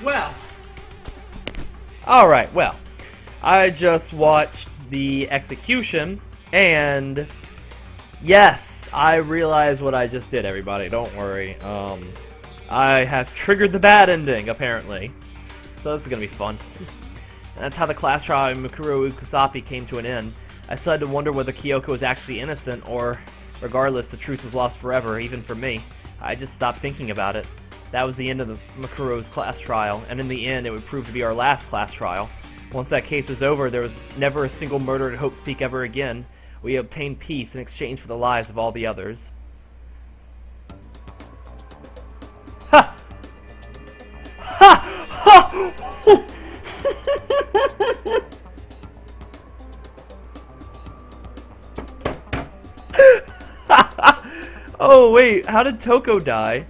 Well. Alright, well. I just watched the execution, and yes, I realized what I just did, everybody. Don't worry. I have triggered the bad ending, apparently. So this is gonna be fun. And that's how the class trial in Mikuro Ukusapi came to an end. I started to wonder whether Kyoko was actually innocent, or, regardless, the truth was lost forever, even for me. I just stopped thinking about it. That was the end of the Makuro's class trial, and in the end, it would prove to be our last class trial. Once that case was over, there was never a single murder at Hope's Peak ever again. We obtained peace in exchange for the lives of all the others. Ha! Ha! Ha! Oh wait, how did Toko die?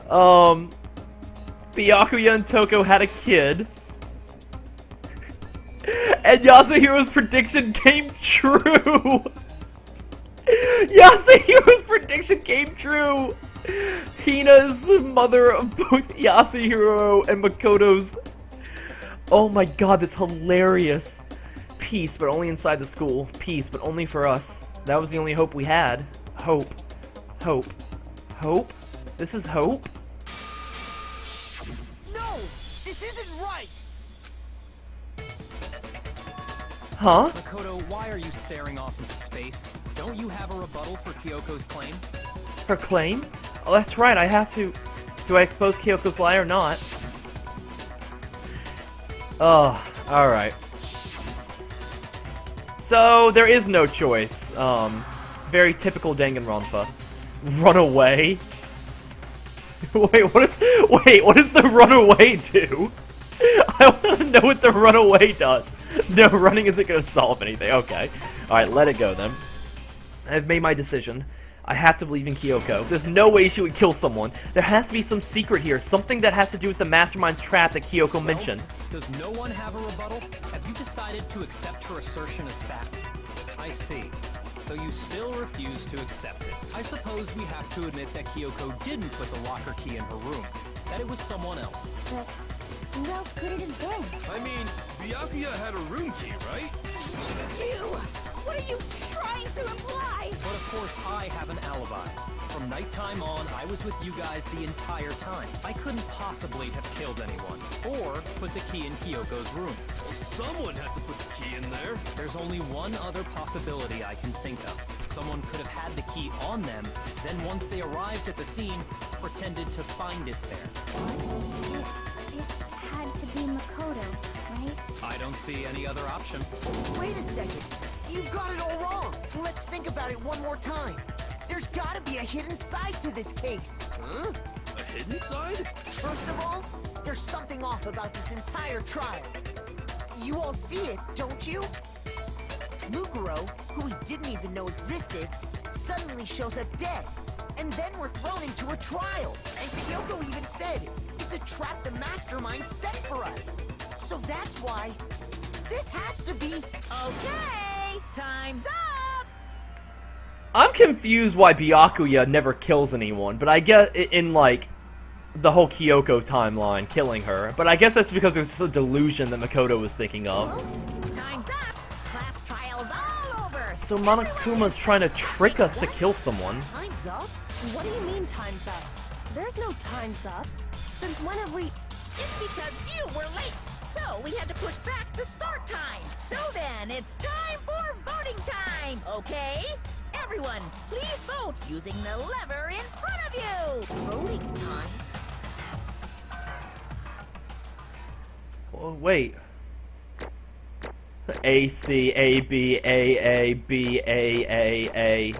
Byakuya and Toko had a kid. And Yasuhiro's prediction came true! Yasuhiro's prediction came true! Hina is the mother of both Yasuhiro and Makoto's... Oh my god, that's hilarious! Peace, but only inside the school. Peace, but only for us. That was the only hope we had. Hope. Hope. Hope? This is hope? No! This isn't right! Huh? Makoto, why are you staring off into space? Don't you have a rebuttal for Kyoko's claim? Her claim? Oh, that's right, I have to... Do I expose Kyoko's lie or not? Oh, alright. So, there is no choice. Very typical Danganronpa. Run away? Wait, what does the run away do? I want to know what the run away does. No, running isn't going to solve anything. Okay. Alright, let it go then. I've made my decision. I have to believe in Kyoko. There's no way she would kill someone. There has to be some secret here. Something that has to do with the Mastermind's trap that Kyoko mentioned. Does no one have a rebuttal? Have you decided to accept her assertion as fact? I see. So you still refuse to accept it. I suppose we have to admit that Kyoko didn't put the locker key in her room. That it was someone else. But who else could it have been? I mean, Byakuya had a room key, right? You! What are you trying to imply? But of course, I have an alibi. From nighttime on, I was with you guys the entire time. I couldn't possibly have killed anyone, or put the key in Kyoko's room. Well, someone had to put the key in there. There's only one other possibility I can think of. Someone could have had the key on them, then once they arrived at the scene, pretended to find it there. It had to be Makoto, right? I don't see any other option. Wait a second. You've got it all wrong. Let's think about it one more time. There's gotta be a hidden side to this case. Huh? A hidden side? First of all, there's something off about this entire trial. You all see it, don't you? Mukuro, who we didn't even know existed, suddenly shows up dead. And then we're thrown into a trial. And Kyoko even said, it's a trap the Mastermind set for us. So that's why this has to be... Okay, time's up! I'm confused why Byakuya never kills anyone, but I guess in, like, the whole Kyoko timeline, killing her. But I guess that's because it was a delusion that Makoto was thinking of. Time's up! Class trial's all over! So Monokuma's trying to trick us to kill someone. Time's up? What do you mean time's up? There's no time's up. Since when have we... It's because you were late, so we had to push back the start time. So then, it's time for voting time, okay? Everyone, please vote using the lever in front of you. Voting time? Oh, wait. A, C, A, B, A, B, A.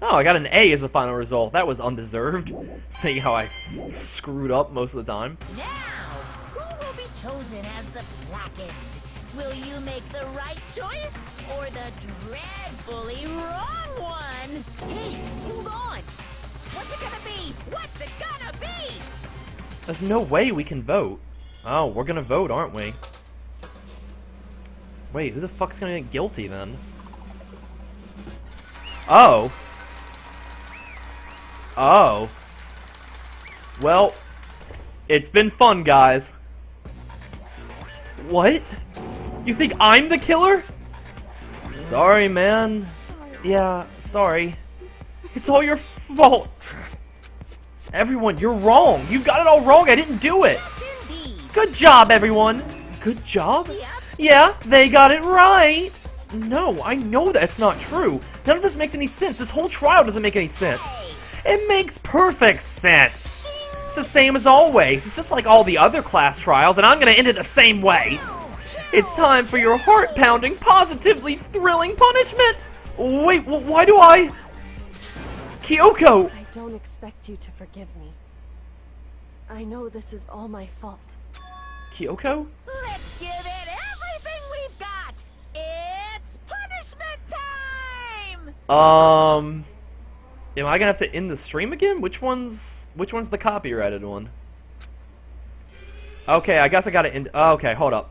Oh, I got an A as the final result. That was undeserved, seeing how I screwed up most of the time. Now, who will be chosen as the blackened? Will you make the right choice or the dreadfully wrong one? Hey, hold on! What's it gonna be? What's it gonna be? There's no way we can vote. Oh, we're gonna vote, aren't we? Wait, who the fuck's gonna get guilty then? Oh. Oh. Well, It's been fun, guys. What? You think I'm the killer? Sorry, man. Yeah, sorry. It's all your fault. Everyone, you're wrong. You got it all wrong. I didn't do it. Indeed. Good job, everyone. Good job? Yep. Yeah, they got it right. No, I know that's not true. None of this makes any sense. This whole trial doesn't make any sense. It makes perfect sense. It's the same as always. It's just like all the other class trials, and I'm gonna end it the same way. It's time for your heart-pounding, positively thrilling punishment. Wait, why do I... Kyoko! I don't expect you to forgive me. I know this is all my fault. Kyoko? Let's give it everything we've got. It's punishment time. Am I gonna have to end the stream again? Which one's the copyrighted one? Okay, I guess I gotta end. Okay, hold up.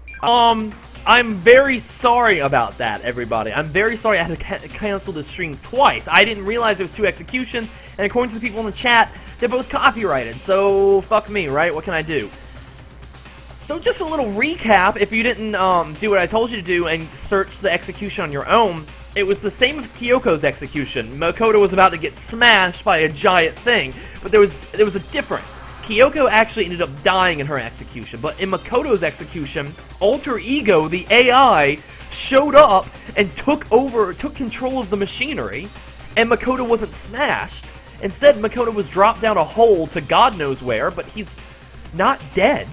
I'm very sorry about that, everybody. I'm very sorry I had to cancel the stream twice. I didn't realize there was 2 executions, and according to the people in the chat, they're both copyrighted. So fuck me, right? What can I do? So just a little recap, if you didn't do what I told you to do and search the execution on your own, it was the same as Kyoko's execution. Makoto was about to get smashed by a giant thing, but there was a difference. Kyoko actually ended up dying in her execution, but in Makoto's execution, Alter Ego, the AI, showed up and took control of the machinery, and Makoto wasn't smashed. Instead, Makoto was dropped down a hole to God knows where, but he's not dead.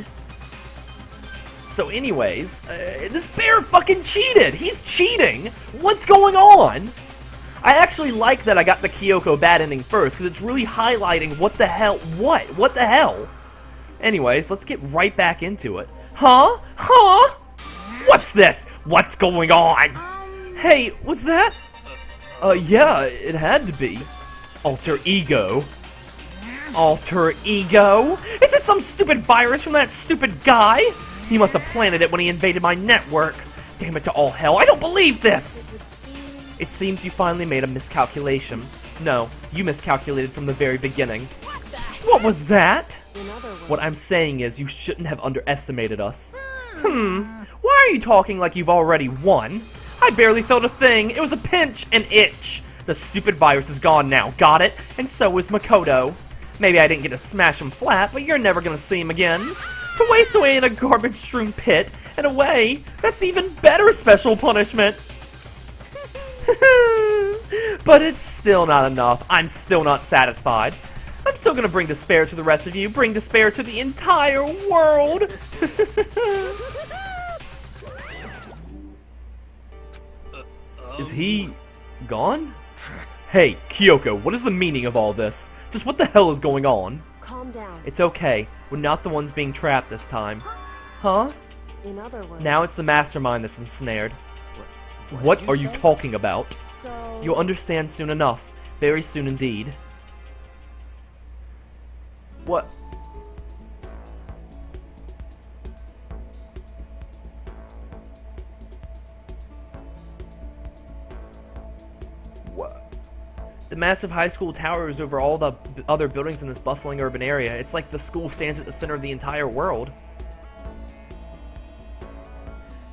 So anyways, this bear fucking cheated! He's cheating! What's going on? I actually like that I got the Kyoko bad ending first, because it's really highlighting what the hell... What the hell? Anyways, let's get right back into it. Huh? Huh? What's this? What's going on? Hey, was that... yeah, it had to be. Alter Ego. Alter Ego? Is this some stupid virus from that stupid guy? He must have planted it when he invaded my network. Damn it to all hell, I don't believe this! It seems you finally made a miscalculation. No, you miscalculated from the very beginning. What was that? What I'm saying is you shouldn't have underestimated us. Why are you talking like you've already won? I barely felt a thing. It was a pinch, an itch. The stupid virus is gone now, got it? And so is Makoto. Maybe I didn't get to smash him flat, but you're never gonna see him again. To waste away in a garbage-strewn pit, in a way, that's even better special punishment. But it's still not enough. I'm still not satisfied. I'm still gonna bring despair to the rest of you. Bring despair to the entire world. Is he gone? Hey, Kyoko, what is the meaning of all this? Just what the hell is going on? Calm down. It's okay. We're not the ones being trapped this time. Huh? In other words... Now it's the mastermind that's ensnared. What are you talking about? So... You'll understand soon enough. Very soon indeed. What? What? The massive high school tower is over all the other buildings in this bustling urban area. It's like the school stands at the center of the entire world.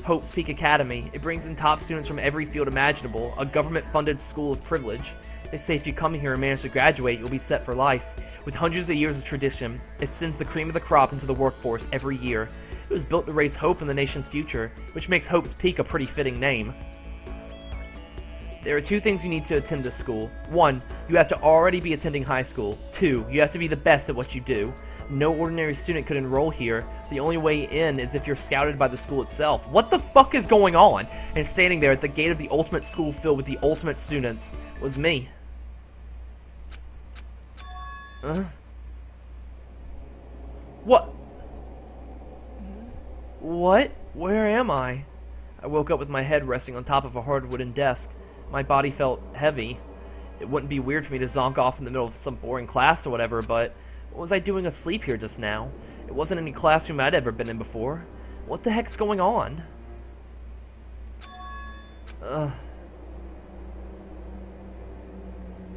Hope's Peak Academy. It brings in top students from every field imaginable, a government-funded school of privilege. They say if you come here and manage to graduate, you'll be set for life. With hundreds of years of tradition, it sends the cream of the crop into the workforce every year. It was built to raise hope in the nation's future, which makes Hope's Peak a pretty fitting name. There are 2 things you need to attend this school. 1, you have to already be attending high school. 2, you have to be the best at what you do. No ordinary student could enroll here. The only way in is if you're scouted by the school itself. What the fuck is going on? And standing there at the gate of the ultimate school filled with the ultimate students was me. What? What? Where am I? I woke up with my head resting on top of a hard wooden desk. My body felt heavy. It wouldn't be weird for me to zonk off in the middle of some boring class or whatever, but what was I doing asleep here just now? It wasn't any classroom I'd ever been in before. What the heck's going on?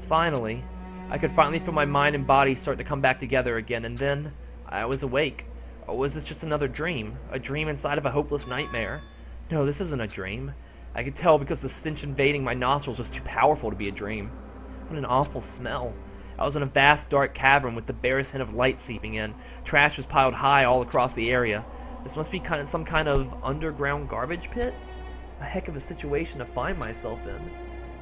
Finally. I could finally feel my mind and body start to come back together again, and then I was awake. Or was this just another dream? A dream inside of a hopeless nightmare? No, this isn't a dream. I could tell because the stench invading my nostrils was too powerful to be a dream. What an awful smell. I was in a vast dark cavern with the barest hint of light seeping in. Trash was piled high all across the area. This must be some kind of underground garbage pit? A heck of a situation to find myself in.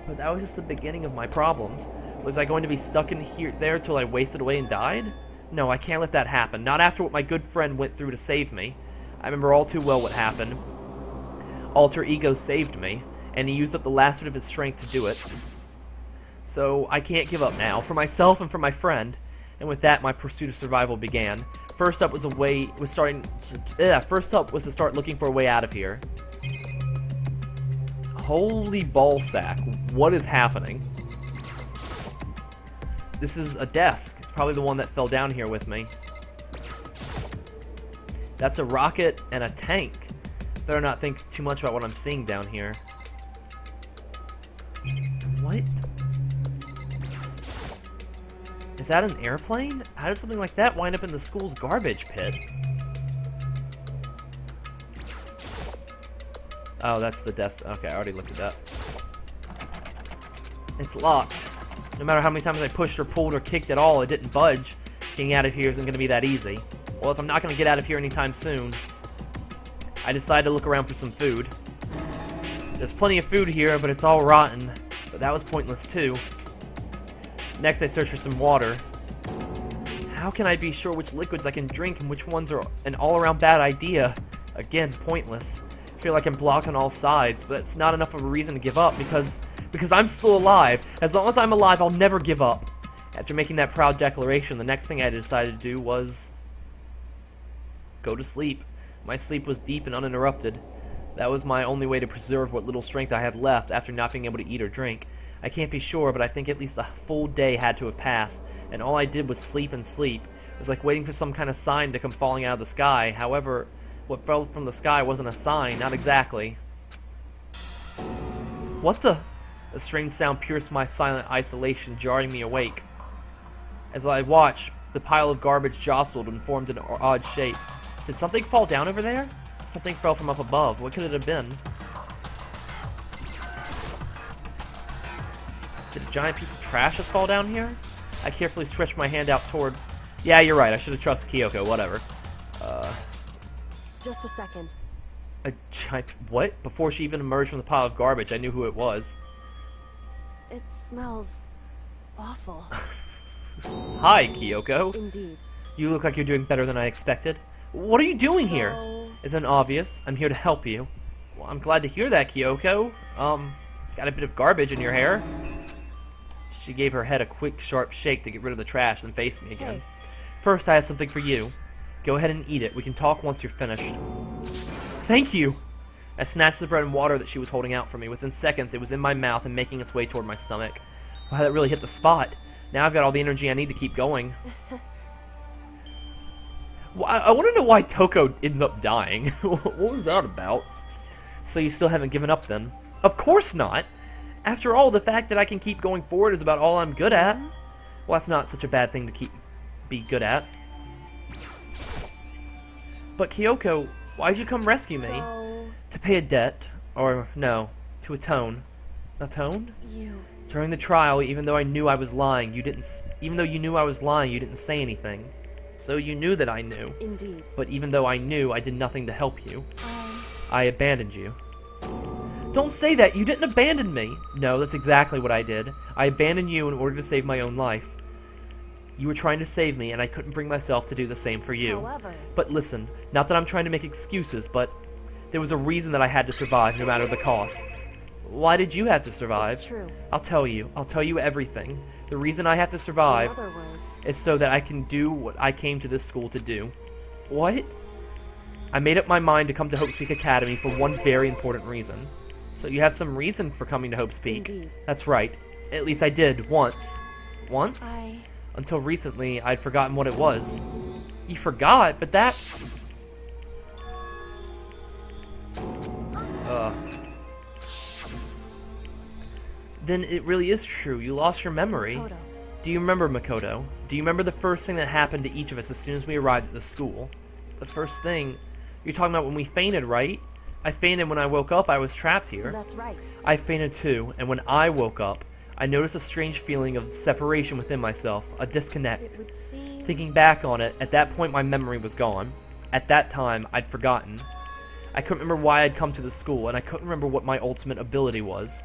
But that was just the beginning of my problems. Was I going to be stuck in there till I wasted away and died? No, I can't let that happen. Not after what my good friend went through to save me. I remember all too well what happened. Alter Ego saved me, and he used up the last bit of his strength to do it. So I can't give up now, for myself and for my friend. And with that, my pursuit of survival began. First up was to start looking for a way out of here. Holy ballsack! What is happening? This is a desk. It's probably the one that fell down here with me. That's a rocket and a tank. Better not think too much about what I'm seeing down here. What? Is that an airplane? How does something like that wind up in the school's garbage pit? Oh, that's the desk. Okay, I already looked at that. It's locked. No matter how many times I pushed or pulled or kicked at all, it didn't budge. Getting out of here isn't going to be that easy. Well, if I'm not going to get out of here anytime soon, I decided to look around for some food. There's plenty of food here, but it's all rotten. But that was pointless too. Next, I searched for some water. How can I be sure which liquids I can drink and which ones are an all-around bad idea? Again, pointless. I feel like I'm blocked on all sides, but it's not enough of a reason to give up because I'm still alive. As long as I'm alive, I'll never give up. After making that proud declaration, the next thing I decided to do was go to sleep. My sleep was deep and uninterrupted. That was my only way to preserve what little strength I had left after not being able to eat or drink. I can't be sure, but I think at least a full day had to have passed, and all I did was sleep and sleep. It was like waiting for some kind of sign to come falling out of the sky. However, what fell from the sky wasn't a sign, not exactly. What the? A strange sound pierced my silent isolation, jarring me awake. As I watched, the pile of garbage jostled and formed an odd shape. Did something fall down over there? Something fell from up above. What could it have been? Did a giant piece of trash just fall down here? I carefully stretched my hand out toward... Yeah, you're right. I should have trusted Kyoko. Whatever. Just a second. A giant... What? Before she even emerged from the pile of garbage, I knew who it was. It smells awful. Hi, Kyoko. Indeed. You look like you're doing better than I expected. What are you doing here? Isn't obvious. I'm here to help you. Well, I'm glad to hear that, Kyoko. Got a bit of garbage in your hair. She gave her head a quick, sharp shake to get rid of the trash, then faced me again. Hey. First, I have something for you. Go ahead and eat it. We can talk once you're finished. Thank you! I snatched the bread and water that she was holding out for me. Within seconds, it was in my mouth and making its way toward my stomach. Wow, that really hit the spot. Now I've got all the energy I need to keep going. I want to know why Toko ends up dying. What was that about? So you still haven't given up then? Of course not! After all, the fact that I can keep going forward is about all I'm good at. Well, that's not such a bad thing to be good at. But Kyoko, why'd you come rescue me? To pay a debt. Or, no, to atone. Atone? During the trial, even though I knew I was lying, even though you knew I was lying, you didn't say anything. So you knew that I knew. Indeed. But even though I knew, I did nothing to help you. I abandoned you. Don't say that! You didn't abandon me! No, that's exactly what I did. I abandoned you in order to save my own life. You were trying to save me, and I couldn't bring myself to do the same for you. However... But listen, not that I'm trying to make excuses, but there was a reason that I had to survive, no matter the cost. Why did you have to survive? It's true. I'll tell you. I'll tell you everything. The reason I have to survive In other words... is so that I can do what I came to this school to do. What? I made up my mind to come to Hope Peak Academy for one very important reason. So you have some reason for coming to Hope's Peak. Indeed. That's right. At least I did, once. Once? I... Until recently, I'd forgotten what it was. You forgot? But that's... Then it really is true. You lost your memory. Kodo. Do you remember, Makoto? Do you remember the first thing that happened to each of us as soon as we arrived at the school? The first thing... You're talking about when we fainted, right? I fainted when I woke up. I was trapped here. That's right. I fainted too, and when I woke up, I noticed a strange feeling of separation within myself, a disconnect. It would seem... Thinking back on it, at that point my memory was gone. At that time, I'd forgotten. I couldn't remember why I'd come to the school, and I couldn't remember what my ultimate ability was.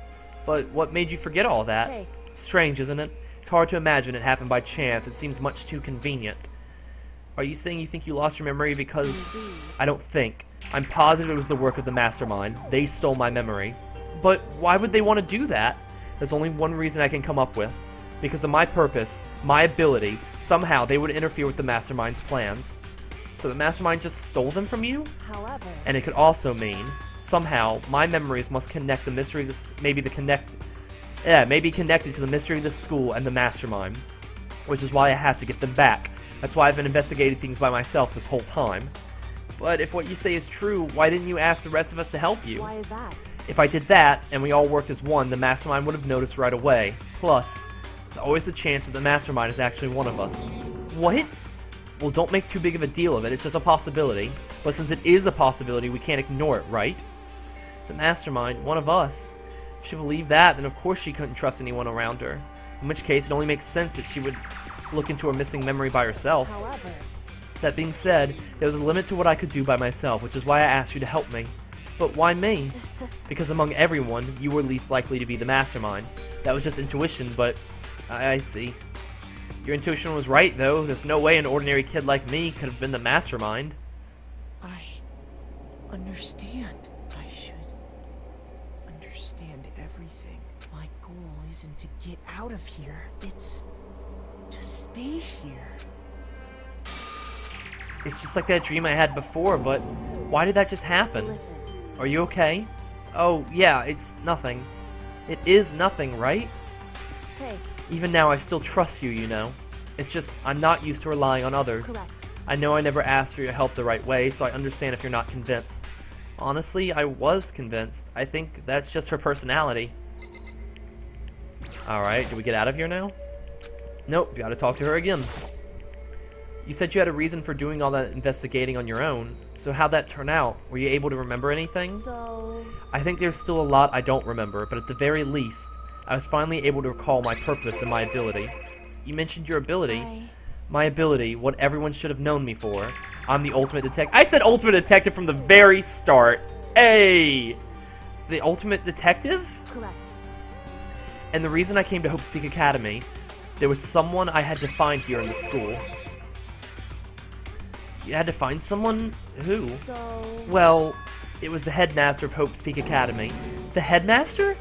But what made you forget all that? Hey. Strange, isn't it? It's hard to imagine it happened by chance. It seems much too convenient. Are you saying you think you lost your memory because... Indeed. I don't think. I'm positive it was the work of the mastermind. They stole my memory. But why would they want to do that? There's only one reason I can come up with. Because of my purpose, my ability, somehow they would interfere with the mastermind's plans. So the mastermind just stole them from you? However... And it could also mean, somehow, my memories must connect the mystery of this... maybe connected to the mystery of the school and the mastermind. Which is why I have to get them back. That's why I've been investigating things by myself this whole time. But if what you say is true, why didn't you ask the rest of us to help you? Why is that? If I did that, and we all worked as one, the mastermind would have noticed right away. Plus, there's always the chance that the mastermind is actually one of us. What? Well, don't make too big of a deal of it, it's just a possibility. But since it is a possibility, we can't ignore it, right? The mastermind, one of us. If she believed that, then of course she couldn't trust anyone around her. In which case, it only makes sense that she would look into her missing memory by herself. However... That being said, there was a limit to what I could do by myself, which is why I asked you to help me. But why me? Because among everyone, you were least likely to be the mastermind. That was just intuition, but I see. Your intuition was right, though. There's no way an ordinary kid like me could have been the mastermind. I understand. I should understand everything. My goal isn't to get out of here. It's to stay here. It's just like that dream I had before, but why did that just happen? Listen. Are you okay? Oh, yeah, it's nothing. It is nothing, right? Hey. Even now, I still trust you, you know. It's just, I'm not used to relying on others. Correct. I know I never asked for your help the right way, so I understand if you're not convinced. Honestly, I was convinced. I think that's just her personality. Alright, do we get out of here now? Nope, you gotta talk to her again. You said you had a reason for doing all that investigating on your own, so how'd that turn out? Were you able to remember anything? So... I think there's still a lot I don't remember, but at the very least, I was finally able to recall my purpose and my ability. You mentioned your ability. My ability, what everyone should have known me for. I'm the ultimate detective. I said ultimate detective from the very start. Hey! The ultimate detective? Correct. And the reason I came to Hope's Peak Academy, there was someone I had to find here in the school. You had to find someone? Who? So... Well, it was the headmaster of Hope's Peak Academy. The headmaster?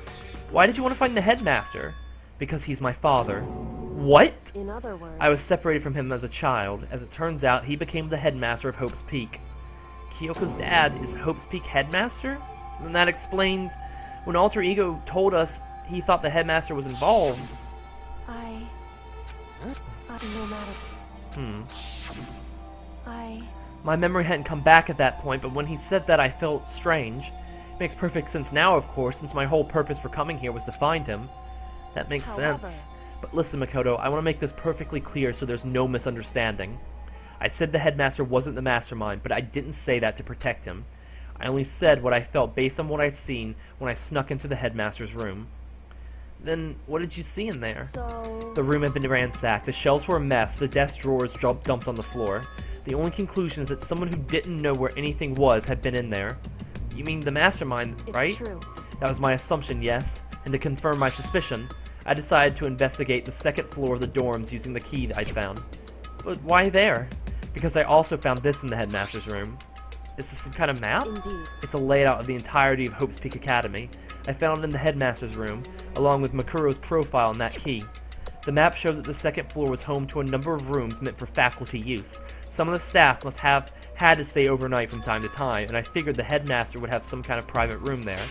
Why did you want to find the headmaster? Because he's my father. What? In other words... I was separated from him as a child. As it turns out, he became the headmaster of Hope's Peak. Kyoko's dad is Hope's Peak headmaster? And that explains when Alter Ego told us he thought the headmaster was involved. I no matter. My memory hadn't come back at that point, but when he said that, I felt strange. It makes perfect sense now, of course, since my whole purpose for coming here was to find him. That makes sense. But listen, Makoto, I want to make this perfectly clear so there's no misunderstanding. I said the headmaster wasn't the mastermind, but I didn't say that to protect him. I only said what I felt based on what I'd seen when I snuck into the headmaster's room. Then, what did you see in there? So... The room had been ransacked, the shelves were a mess, the desk drawers dumped on the floor. The only conclusion is that someone who didn't know where anything was had been in there. You mean the mastermind, right? It's true. That was my assumption, yes. And to confirm my suspicion, I decided to investigate the second floor of the dorms using the key that I'd found. But why there? Because I also found this in the headmaster's room. Is this some kind of map? Indeed. It's a layout of the entirety of Hope's Peak Academy. I found it in the headmaster's room, along with Makuro's profile and that key. The map showed that the second floor was home to a number of rooms meant for faculty use. Some of the staff must have had to stay overnight from time to time, and I figured the headmaster would have some kind of private room there.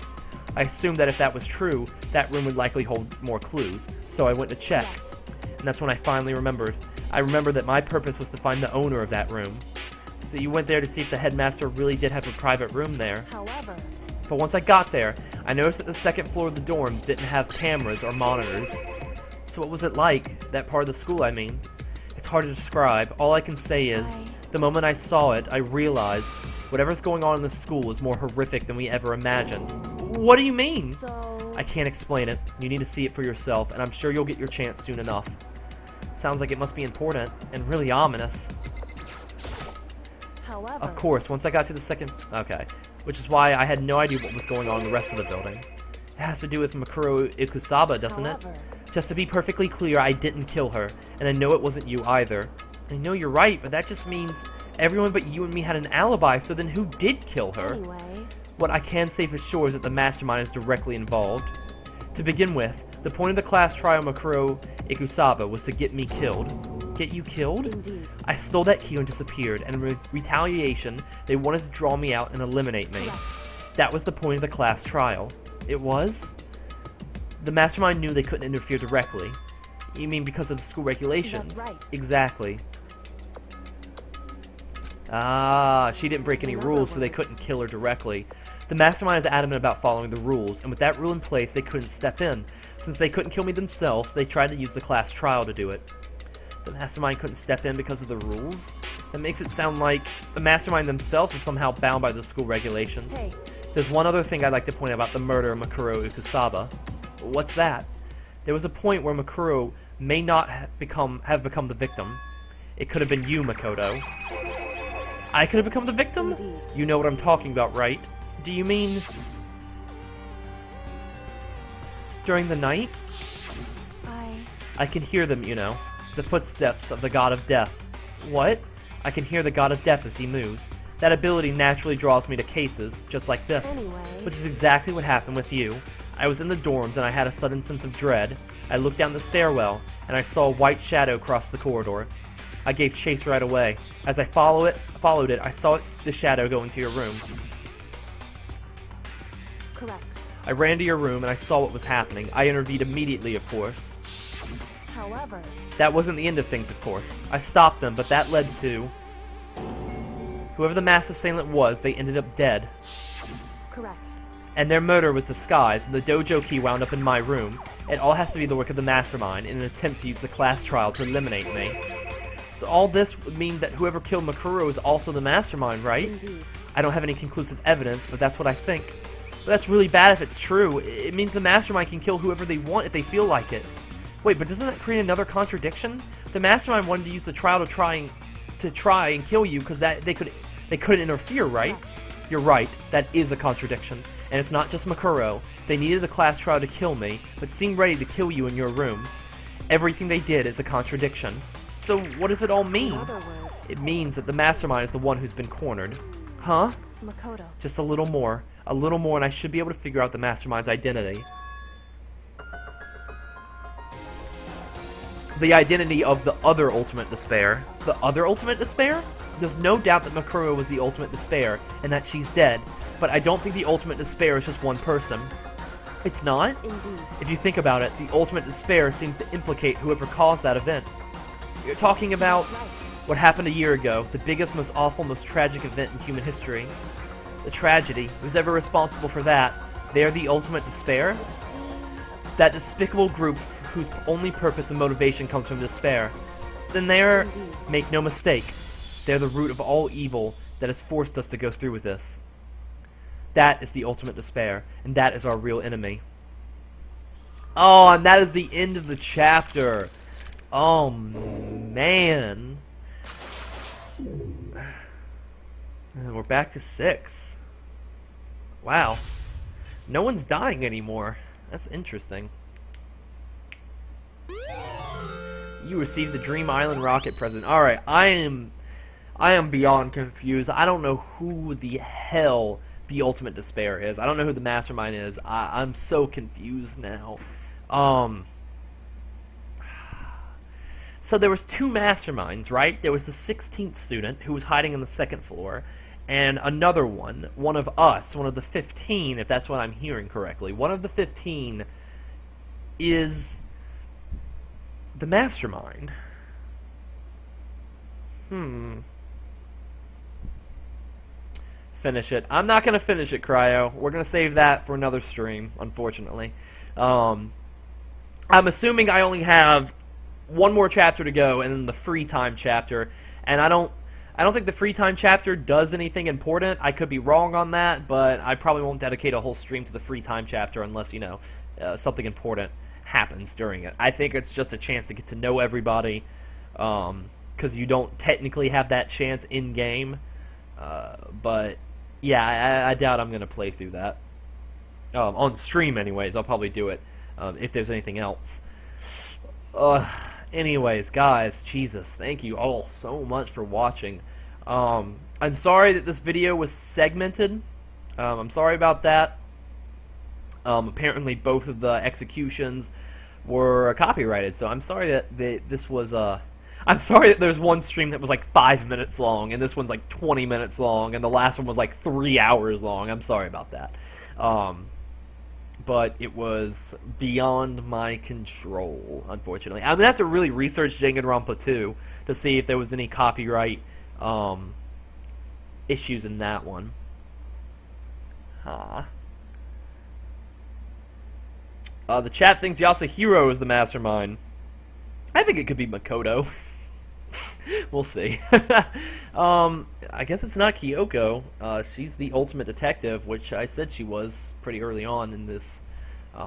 I assumed that if that was true, that room would likely hold more clues, so I went to check. And that's when I finally remembered. I remembered that my purpose was to find the owner of that room. So you went there to see if the headmaster really did have a private room there. However... But once I got there, I noticed that the second floor of the dorms didn't have cameras or monitors. So what was it like? That part of the school, I mean. It's hard to describe. All I can say is, the moment I saw it, I realized whatever's going on in this school is more horrific than we ever imagined. What do you mean? So... I can't explain it. You need to see it for yourself, and I'm sure you'll get your chance soon enough. Sounds like it must be important, and really ominous. However... Of course, once I got to the second... Okay. Which is why I had no idea what was going on in the rest of the building. It has to do with Makuro Ikusaba, doesn't it? Just to be perfectly clear, I didn't kill her, and I know it wasn't you either. I know you're right, but that just means everyone but you and me had an alibi, so then who did kill her? Anyway... What I can say for sure is that the mastermind is directly involved. To begin with, the point of the class trial Makuro Ikusaba was to get me killed. Get you killed? Indeed. I stole that key and disappeared, and in retaliation, they wanted to draw me out and eliminate me. Correct. That was the point of the class trial. It was? The mastermind knew they couldn't interfere directly. You mean because of the school regulations? That's right. Exactly. Ah, she didn't break any In rules, other so they words. couldn't kill her directly. The mastermind is adamant about following the rules, and with that rule in place, they couldn't step in. Since they couldn't kill me themselves, they tried to use the class trial to do it. The mastermind couldn't step in because of the rules? That makes it sound like the mastermind themselves is somehow bound by the school regulations. Hey, There's one other thing I'd like to point out about the murder of Makuro Ikusaba. What's that? There was a point where Makuro may not have become the victim. It could have been you, Makoto. I could have become the victim? Indeed. You know what I'm talking about, right? Do you mean... during the night? I can hear them, you know. The footsteps of the god of death. What? I can hear the god of death as he moves. That ability naturally draws me to cases, just like this. Anyway... Which is exactly what happened with you. I was in the dorms and I had a sudden sense of dread. I looked down the stairwell, and I saw a white shadow cross the corridor. I gave chase right away. As I followed it, I saw the shadow go into your room. Correct. I ran to your room and I saw what was happening. I intervened immediately, of course. However... That wasn't the end of things, of course. I stopped them, but that led to... whoever the mass assailant was, they ended up dead. Correct. And their murder was disguised, and the dojo key wound up in my room. It all has to be the work of the mastermind in an attempt to use the class trial to eliminate me. So all this would mean that whoever killed Makuro is also the mastermind, right? Indeed. I don't have any conclusive evidence, but that's what I think. But that's really bad if it's true. It means the mastermind can kill whoever they want if they feel like it. Wait, but doesn't that create another contradiction? The mastermind wanted to use the trial to try and kill you because they couldn't interfere, right? Correct. You're right. That is a contradiction. And it's not just Makuro. They needed the class trial to kill me, but seemed ready to kill you in your room. Everything they did is a contradiction. So what does it all mean? In other words... It means that the mastermind is the one who's been cornered. Huh? Makoto. Just a little more. A little more and I should be able to figure out the mastermind's identity. The identity of the other Ultimate Despair. The other Ultimate Despair? There's no doubt that Makuro was the Ultimate Despair, and that she's dead. But I don't think the Ultimate Despair is just one person. It's not? Indeed. If you think about it, the Ultimate Despair seems to implicate whoever caused that event. You're talking about That's right. what happened a year ago, the biggest, most awful, most tragic event in human history. The tragedy. Who's ever responsible for that? They're the Ultimate Despair? See... That despicable group whose only purpose and motivation comes from despair. Then they're, Indeed. make no mistake, they're the root of all evil that has forced us to go through with this. That is the Ultimate Despair, and that is our real enemy. Oh, and that is the end of the chapter. Oh, man. And we're back to 6. Wow. No one's dying anymore. That's interesting. You received the Dream Island rocket present. Alright, I am beyond confused. I don't know who the hell the Ultimate Despair is. I don't know who the Mastermind is. I'm so confused now. So there was 2 Masterminds, right? There was the 16th student who was hiding on the 2nd floor, and another one of us, one of the 15, if that's what I'm hearing correctly. One of the 15 is the Mastermind. Finish it. I'm not going to finish it, Cryo. We're going to save that for another stream, unfortunately. I'm assuming I only have one more chapter to go, and then the free time chapter. And I don't think the free time chapter does anything important. I could be wrong on that, but I probably won't dedicate a whole stream to the free time chapter unless, you know, something important happens during it. I think it's just a chance to get to know everybody, because you don't technically have that chance in game. But yeah, I doubt I'm gonna play through that on stream. Anyways, I'll probably do it if there's anything else. Anyways, guys, Jesus, thank you all so much for watching. I'm sorry that this video was segmented. I'm sorry about that. Apparently both of the executions were copyrighted, so I'm sorry that this was I'm sorry that there's one stream that was like 5 minutes long, and this one's like 20 minutes long, and the last one was like 3 hours long. I'm sorry about that. But it was beyond my control, unfortunately. I'm gonna have to really research Danganronpa 2 to see if there was any copyright issues in that one. The chat thinks Yasuhiro is the mastermind. I think it could be Makoto. We'll see. I guess it's not Kyoko. She's the ultimate detective, which I said she was pretty early on in this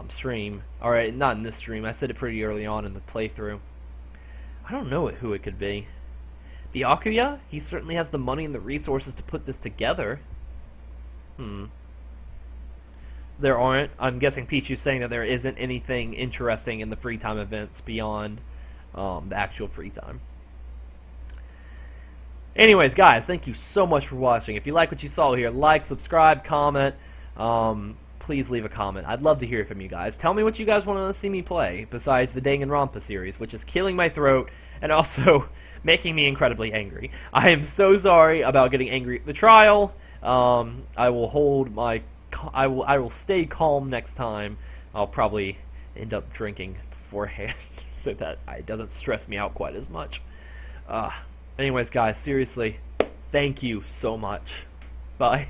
stream. Alright, not in this stream. I said it pretty early on in the playthrough. I don't know who it could be. Byakuya? He certainly has the money and the resources to put this together. There aren't. I'm guessing Pichu's saying that there isn't anything interesting in the free time events beyond the actual free time. Anyways, guys, thank you so much for watching. If you like what you saw here, like, subscribe, comment. Please leave a comment. I'd love to hear from you guys. Tell me what you guys want to see me play, besides the Danganronpa series, which is killing my throat and also making me incredibly angry. I am so sorry about getting angry at the trial. I will hold my... I will stay calm next time. I'll probably end up drinking beforehand so that it doesn't stress me out quite as much. Anyways, guys, seriously, thank you so much. Bye.